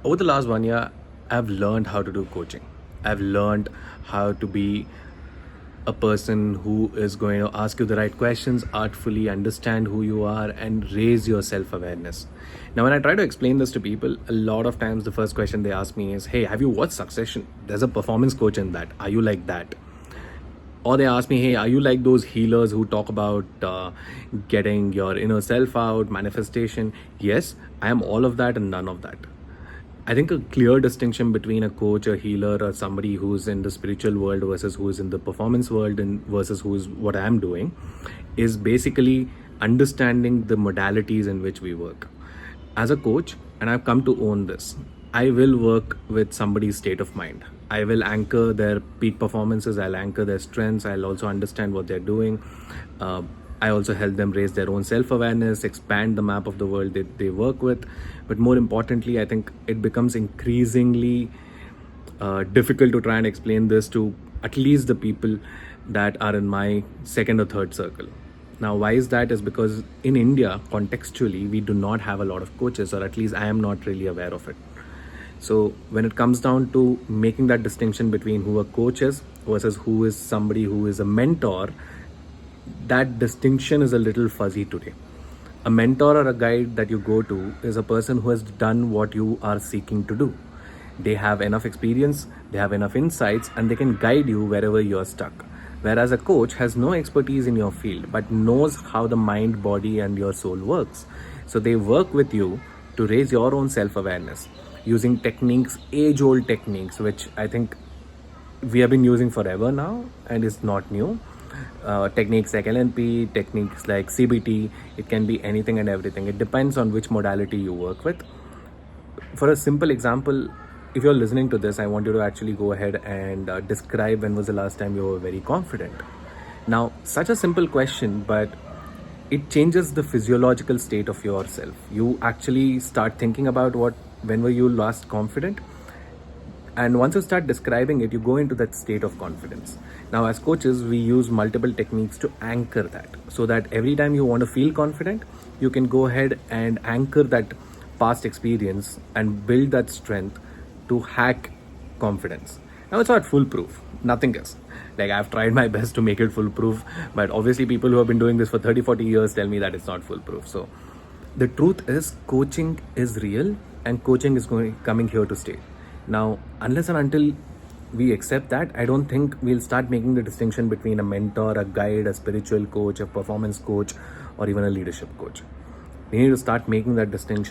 Over the last 1 year, I've learned how to do coaching. I've learned how to be a person who is going to ask you the right questions, artfully understand who you are, and raise your self awareness. Now, when I try to explain this to people, a lot of times the first question they ask me is, "Hey, have you watched Succession? There's a performance coach in that. Are you like that?" Or they ask me, "Hey, are you like those healers who talk about getting your inner self out, manifestation?" Yes, I am all of that and none of that. I think a clear distinction between a coach, a healer, or somebody who's in the spiritual world versus who is in the performance world and versus who is what I'm doing is basically understanding the modalities in which we work. As a coach, and I've come to own this, I will work with somebody's state of mind. I will anchor their peak performances, I'll anchor their strengths, I'll also understand what they're doing. I also help them raise their own self awareness, expand the map of the world that they work with. But more importantly, I think it becomes increasingly difficult to try and explain this to at least the people that are in my second or third circle. Now, why is that? Is because in India, contextually, we do not have a lot of coaches, or at least I am not really aware of it. So, when it comes down to making that distinction between who a coach is versus who is somebody who is a mentor, that distinction is a little fuzzy today. A mentor or a guide that you go to is a person who has done what you are seeking to do. They have enough experience, they have enough insights, and they can guide you wherever you're stuck. Whereas a coach has no expertise in your field but knows how the mind, body, and your soul works. So they work with you to raise your own self awareness using techniques, age old techniques, which I think we have been using forever now and is not new. Techniques like LNP, techniques like CBT, it can be anything and everything. It depends on which modality you work with. For a simple example, if you're listening to this, I want you to actually go ahead and describe when was the last time you were very confident. Now, such a simple question, but it changes the physiological state of yourself. You actually start thinking about when were you last confident, and once you start describing it, you go into that state of confidence. Now, as coaches, we use multiple techniques to anchor that, so that every time you want to feel confident, you can go ahead and anchor that past experience and build that strength to hack confidence. Now, it's not foolproof, nothing is. Like, I've tried my best to make it foolproof, but obviously people who have been doing this for 30-40 years tell me that it's not foolproof. So the truth is, coaching is real and coaching is coming here to stay. Now, unless and until we accept that, I don't think we'll start making the distinction between a mentor, a guide, a spiritual coach, a performance coach, or even a leadership coach. We need to start making that distinction.